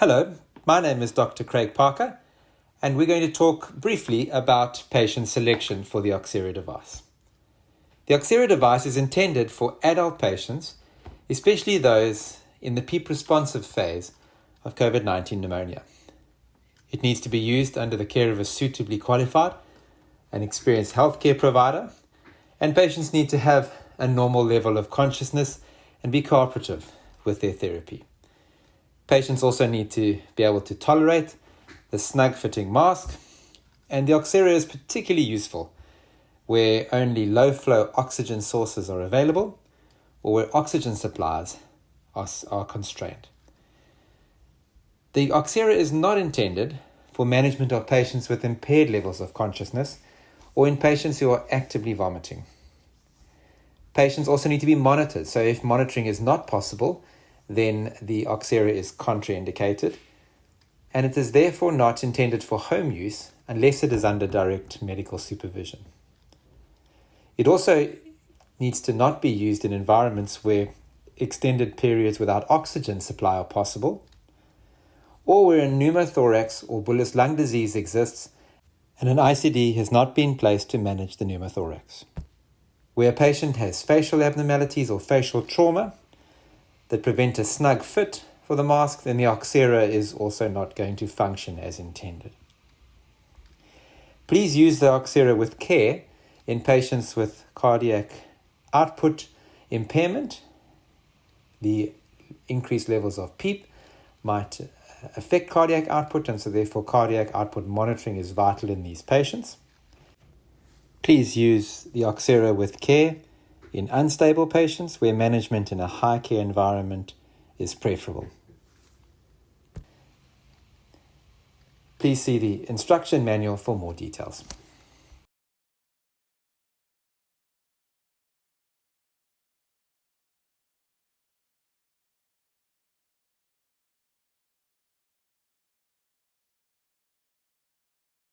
Hello, my name is Dr. Craig Parker, and we're going to talk briefly about patient selection for the OxERA device. The OxERA device is intended for adult patients, especially those in the PEEP-responsive phase of COVID-19 pneumonia. It needs to be used under the care of a suitably qualified and experienced healthcare provider, and patients need to have a normal level of consciousness and be cooperative with their therapy. Patients also need to be able to tolerate the snug-fitting mask, and the OxERA is particularly useful where only low-flow oxygen sources are available or where oxygen supplies are constrained. The OxERA is not intended for management of patients with impaired levels of consciousness or in patients who are actively vomiting. Patients also need to be monitored, so if monitoring is not possible, then the OxERA is contraindicated, and it is therefore not intended for home use unless it is under direct medical supervision. It also needs to not be used in environments where extended periods without oxygen supply are possible, or where a pneumothorax or bullous lung disease exists and an ICD has not been placed to manage the pneumothorax. Where a patient has facial abnormalities or facial trauma that prevent a snug fit for the mask, then the OxERA is also not going to function as intended. Please use the OxERA with care in patients with cardiac output impairment. The increased levels of PEEP might affect cardiac output, and so therefore cardiac output monitoring is vital in these patients. Please use the OxERA with care in unstable patients where management in a high care environment is preferable. Please see the instruction manual for more details.